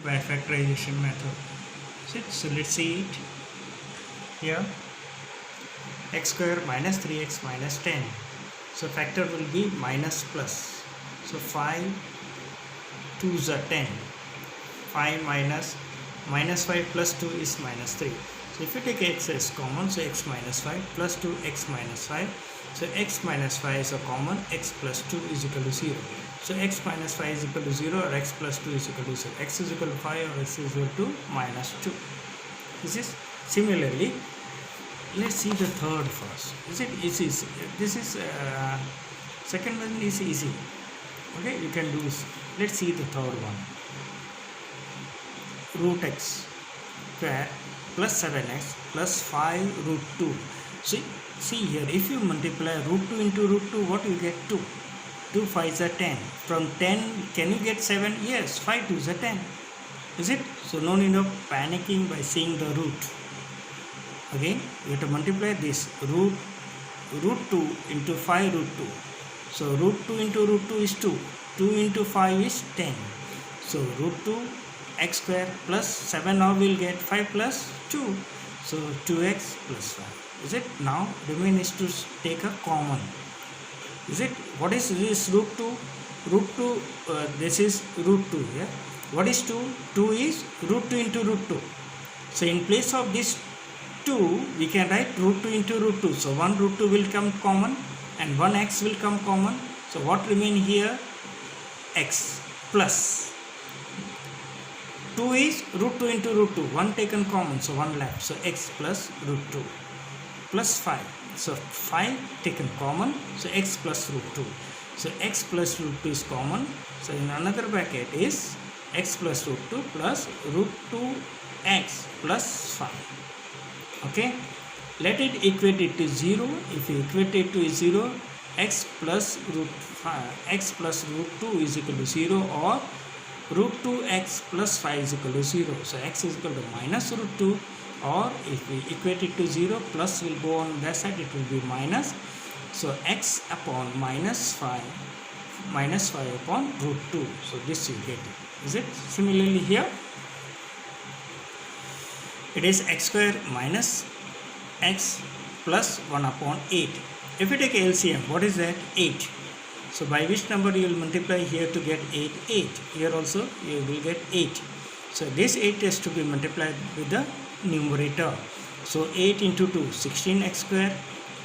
by factorization method. So let's see it here. X square minus 3x minus 10. So factor will be minus plus. So 5 2s are 10. 5 minus 5 plus 2 is minus 3. So if you take x as common, so x minus 5 plus 2 x minus 5. So x minus 5 is a common, x plus 2 is equal to 0. So x minus 5 is equal to 0 or x plus 2 is equal to 0. X is equal to 5 or x is equal to minus 2. This is similarly. Let's see the third first. Is it easy? This is second one is easy. Okay, you can do this. Let's see the third one. Root x square plus 7x plus 5 root 2. See here, if you multiply root 2 into root 2, what you get? 2. 2 5s are 10. From 10, can you get 7? Yes, 5 2s are 10. Is it? So no need of panicking by seeing the root. Again, you have to multiply this root 2 into 5 root 2. So root 2 into root 2 is 2. 2 into 5 is 10. So root 2 x square plus 7 now we'll get 5 plus 2. So 2x plus 5. Is it? Now remain is to take a common. Is it? What is this root 2? Root 2, this is root 2 here. Yeah? What is 2? 2 is root 2 into root 2. So in place of this 2, we can write root 2 into root 2. So 1 root 2 will come common and 1 x will come common. So what remain here? X plus 2 is root 2 into root 2. 1 taken common, so 1 left. So x plus root 2 plus 5. So 5 taken common, so x plus root 2. So x plus root 2 is common. So in another bracket is x plus root 2 plus root 2x plus 5. Okay, let it equate it to 0. If you equate it to 0, x plus root 2 is equal to 0 or root 2x plus 5 is equal to 0. So x is equal to minus root 2, or if we equate it to 0, plus will go on that side, it will be minus. So x upon minus 5 upon root 2. So this you get it. Is it? Similarly here, it is x square minus x plus 1 upon 8. If you take LCM, what is that? 8. So by which number you will multiply here to get 8? 8. Here also you will get 8. So this 8 has to be multiplied with the numerator. So 8 into 2, 16x square.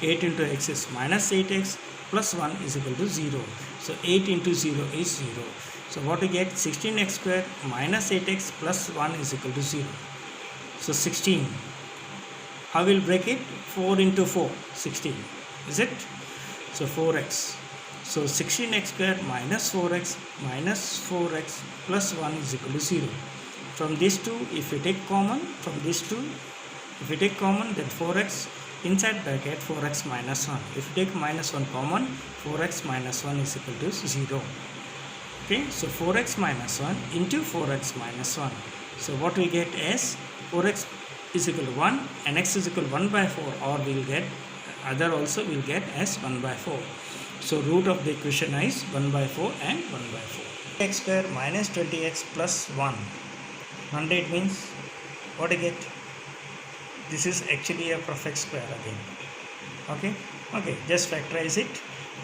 8 into x is minus 8x plus 1 is equal to 0. So 8 into 0 is 0. So what we get? 16x square minus 8x plus 1 is equal to 0. So 16. How will break it? 4 into 4, 16. Is it? So 4x. So 16x square minus 4x plus 1 is equal to 0. From these two, if you take common, then 4x inside bracket 4x minus 1. If you take minus 1 common, 4x minus 1 is equal to 0. Okay, so 4x minus 1 into 4x minus 1. So what we get is 4x is equal to 1 and x is equal to 1 by 4, or we will get other also will get as 1 by 4. So root of the equation is 1 by 4 and 1 by 4. X square minus 20x plus 1. 100 means what do you get? This is actually a perfect square again. Okay, just factorize it.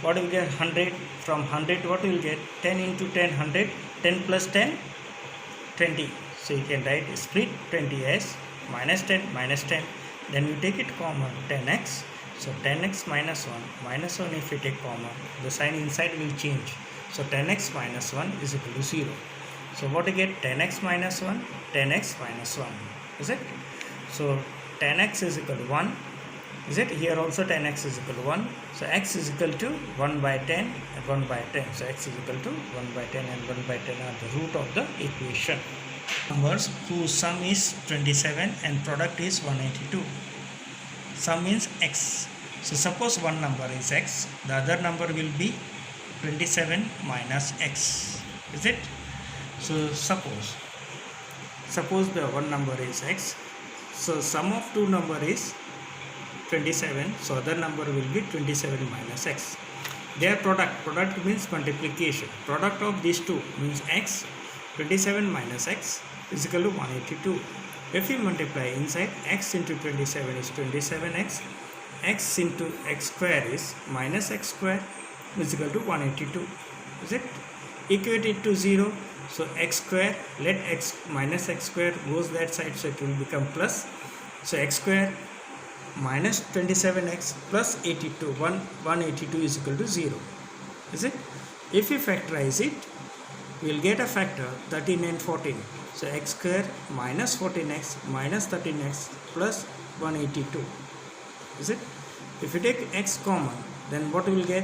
What do we get? 100. From 100 what we will get? 10 into 10, 100. 10 plus 10, 20. So you can write split 20 as minus 10 minus 10. Then we take it common, 10x. So 10x minus 1. Minus 1 if we take common, the sign inside will change. So 10x minus 1 is equal to 0. So what we get? 10x minus 1, 10x minus 1. Is it? So 10x is equal to 1. Is it? Here also 10x is equal to 1. So x is equal to 1 by 10 and 1 by 10. So x is equal to 1 by 10 and 1 by 10 are the root of the equation. Numbers whose sum is 27 and product is 182. Sum means x. So suppose one number is x, the other number will be 27 minus x. Is it? So suppose the one number is x. So sum of two number is 27. So other number will be 27 minus x. Their product means multiplication. Product of these two means x. 27 minus x is equal to 182. If you multiply inside, x into 27 is 27x, x into x square is minus x square is equal to 182. Is it? Equate it to 0. So x square, let x minus x square goes that side, so it will become plus. So x square minus 27x plus 82, 182 is equal to 0. Is it? If you factorize it, we will get a factor 13 and 14. So x square minus 14x minus 13x plus 182. Is it? If you take x common, then what we will get?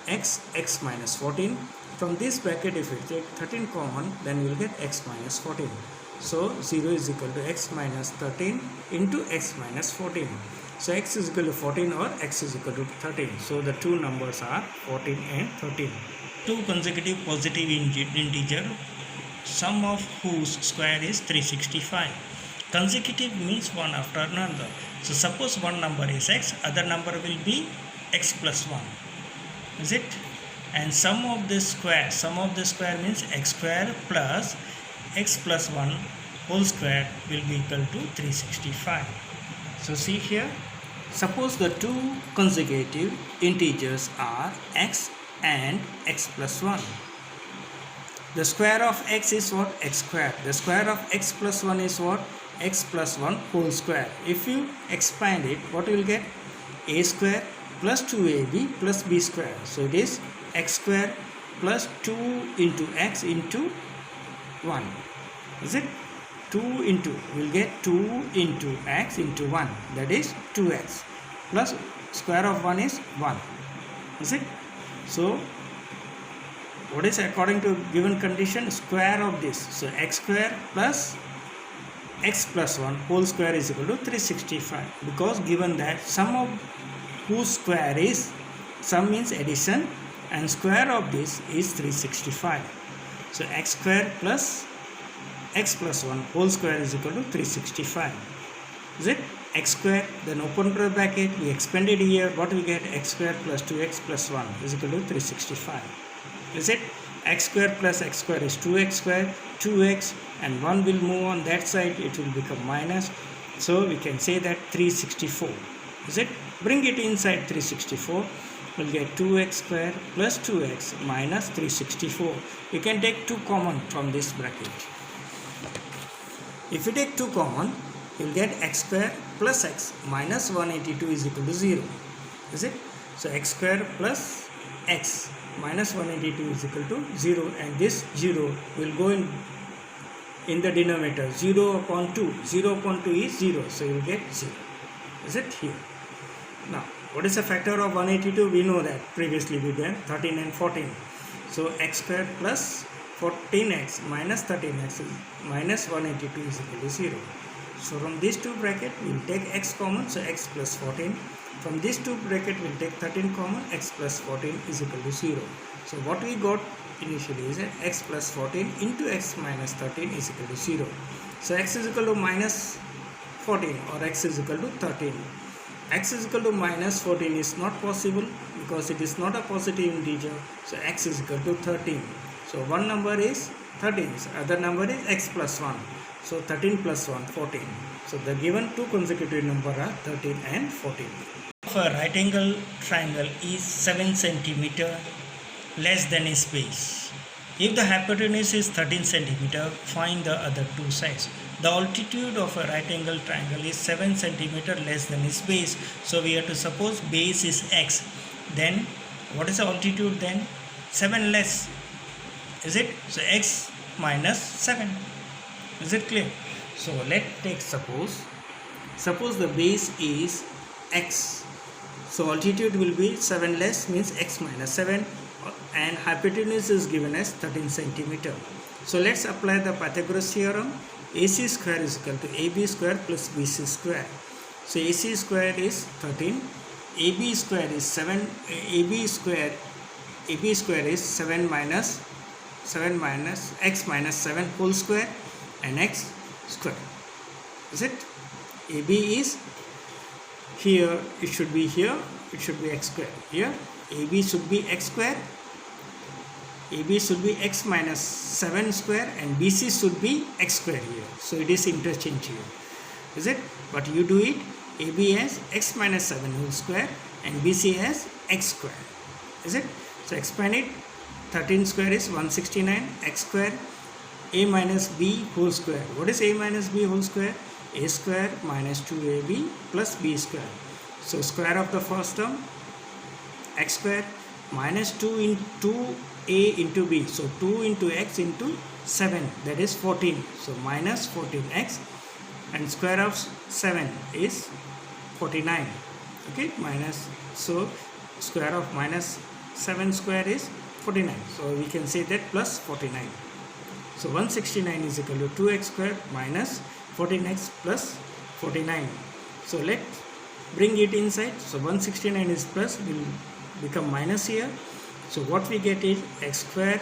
X minus 14. From this bracket, if you take 13 common, then we will get x minus 14. So 0 is equal to x minus 13 into x minus 14. So x is equal to 14 or x is equal to 13. So the two numbers are 14 and 13. Two consecutive positive integer, sum of whose square is 365. Consecutive means one after another. So suppose one number is x, other number will be x plus 1. Is it? And sum of this square means x square plus x plus 1 whole square will be equal to 365. So see here, suppose the two consecutive integers are x and x plus 1. The square of x is what? X square. The square of x plus 1 is what? X plus 1 whole square. If you expand it, what you will get? A square plus 2ab plus b square. So it is x square plus 2 into x into 1. Is it? 2 into, we will get 2 into x into 1. That is 2x plus square of 1 is 1. Is it? So what is according to given condition? Square of this. So x square plus x plus 1 whole square is equal to 365, because given that sum of whose square is, sum means addition, and square of this is 365. So x square plus x plus 1 whole square is equal to 365. Is it? X square, then open bracket, we expanded here, what we get? X square plus 2x plus 1 is equal to 365. Is it? X square plus x square is 2x square, 2x, and 1 will move on that side, it will become minus. So we can say that 364. Is it? Bring it inside 364, we'll get 2x square plus 2x minus 364. You can take 2 common from this bracket. If you take 2 common, you'll get x square plus x minus 182 is equal to 0. Is it? So x square plus x minus 182 is equal to 0, and this 0 will go in the denominator. 0 upon 2. 0 upon 2 is 0. So you will get 0. Is it? Here. Now, what is the factor of 182? We know that previously we did 13 and 14. So x square plus 14x minus 13x is minus 182 is equal to 0. So from these two bracket we will take x common, so x plus 14. From these two bracket we will take 13 common, x plus 14 is equal to 0. So what we got initially is that x plus 14 into x minus 13 is equal to 0. So x is equal to minus 14 or x is equal to 13. X is equal to minus 14 is not possible because it is not a positive integer. So x is equal to 13. So one number is 13, so other number is x plus 1. So 13 plus 1, 14. So the given two consecutive number are 13 and 14. If a right angle triangle is 7 cm less than its base, if the hypotenuse is 13 cm, find the other two sides. The altitude of a right angle triangle is 7 cm less than its base. So we have to suppose base is x. Then what is the altitude then? 7 less. Is it? So x minus 7. Is it clear? So let's take suppose the base is x. So altitude will be 7 less means x minus 7, and hypotenuse is given as 13 cm. So let's apply the Pythagoras theorem. AC square is equal to AB square plus BC square. So AC square is 13, AB square is 7, AB square is 7 minus x minus 7 whole square and x square. Is it? AB is here, it should be here, it should be x square. Here AB should be x square AB should be x minus 7 square and BC should be x square here. So it is interchange here. Is it? But you do it AB as x minus 7 whole square and BC as x square. Is it? So expand it. 13 square is 169 x square. A minus B whole square. What is A minus B whole square? A square minus 2AB plus B square. So square of the first term x square minus 2 into A into B. So 2 into x into 7, that is 14. So minus 14x, and square of 7 is 49. Okay, minus, so square of minus 7 square is 49. So we can say that plus 49. So 169 is equal to 2x square minus 14x plus 49. So let's bring it inside. So 169 is plus, will become minus here. So what we get is x square,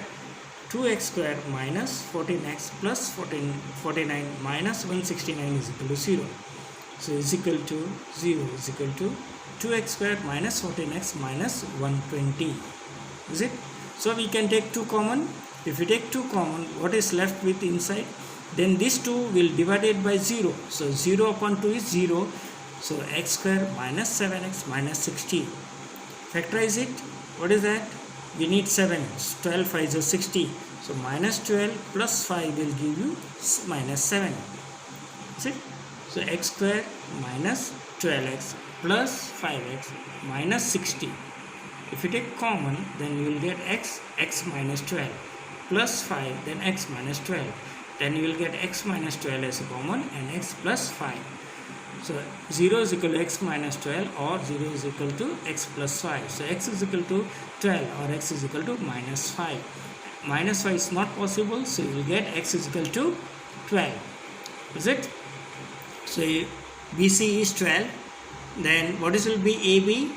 2x square minus 14x plus 49 minus 169 is equal to 0. So is equal to 0 is equal to 2x square minus 14x minus 120. Is it? So we can take 2 common. If we take 2 common, what is left with inside? Then this 2 will divide it by 0. So 0 upon 2 is 0. So x square minus 7x minus 60. Factorize it. What is that? We need 7. 12 5 is 60. So minus 12 plus 5 will give you minus 7. See? So x square minus 12x plus 5x minus 60. If you take common, then you will get x minus 12 plus 5, then x minus 12. Then you will get x minus 12 as a common and x plus 5. So 0 is equal to x minus 12 or 0 is equal to x plus 5. So x is equal to 12 or x is equal to minus 5. Minus 5 is not possible, so you will get x is equal to 12. Is it? So BC is 12. Then what is will be AB?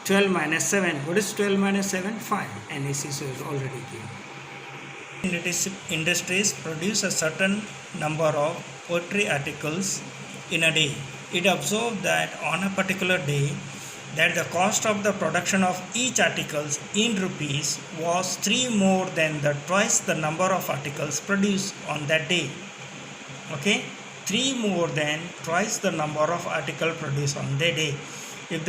12 minus 7. What is 12 minus 7? 5. And AC is already given. Industries produce a certain number of poultry articles in a day. It observed that on a particular day that the cost of the production of each article in rupees was 3 more than the twice the number of articles produced on that day. Okay, 3 more than twice the number of articles produced on that day. If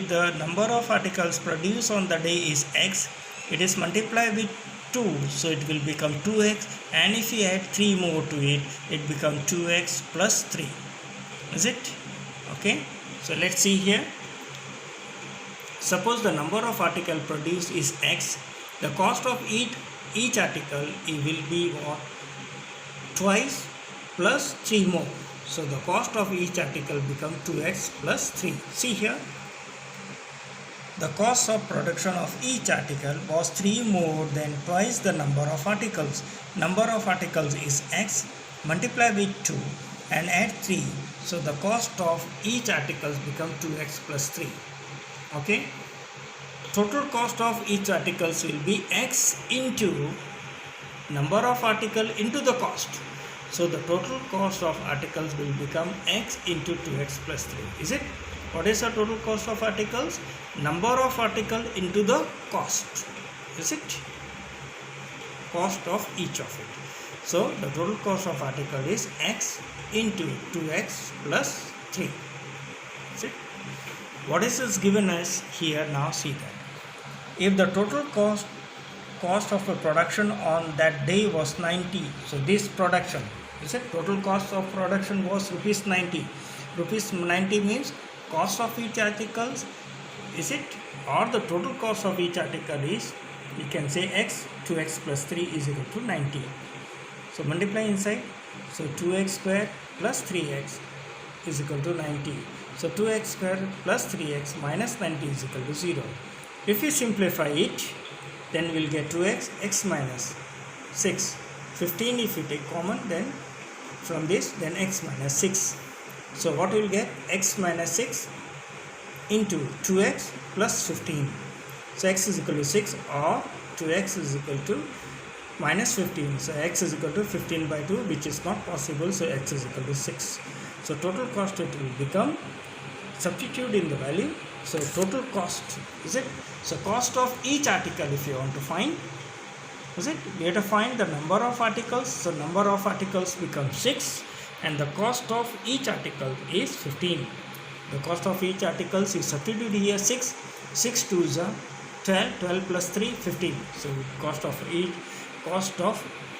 the number of articles produced on the day is x, it is multiplied with 2, so it will become 2x, and if you add 3 more to it, it becomes 2x plus 3. Is it? Okay, so let's see here. Suppose the number of article produced is x, the cost of each article it will be what? Twice plus 3 more. So the cost of each article becomes 2x plus 3. See here, the cost of production of each article was 3 more than twice the number of articles. Number of articles is x, multiply with 2 and add 3. So the cost of each article becomes 2x plus 3. Okay. Total cost of each article will be x into number of article into the cost. So the total cost of articles will become x into 2x plus 3. Is it? What is the total cost of articles? Number of article into the cost. Is it? Cost of each of it. So the total cost of article is x into 2x plus 3. Is it? What is given as here? Now see that. If the total cost of a production on that day was 90, so this production, is it? Total cost of production was rupees 90. Rupees 90 means cost of each article, is it? Or the total cost of each article is, we can say x, 2x plus 3 is equal to 90. So multiply inside. So 2x square plus 3x is equal to 90. So 2x square plus 3x minus 90 is equal to 0. If we simplify it, then we'll get 2x, x minus 6. 15 if we take common, then from this, then x minus 6. So what we'll get? X minus 6 into 2x plus 15. So x is equal to 6 or 2x is equal to minus 15. So x is equal to 15 by 2, which is not possible. So x is equal to 6. So total cost it will become, substitute in the value. So total cost, is it? So cost of each article if you want to find, is it? We have to find the number of articles. So number of articles becomes 6 and the cost of each article is 15. The cost of each article is substituted here 6. 6 to is 12. 12 plus 3 15. So cost of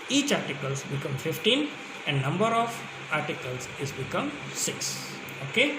each articles become 15 and number of articles is become 6. Okay.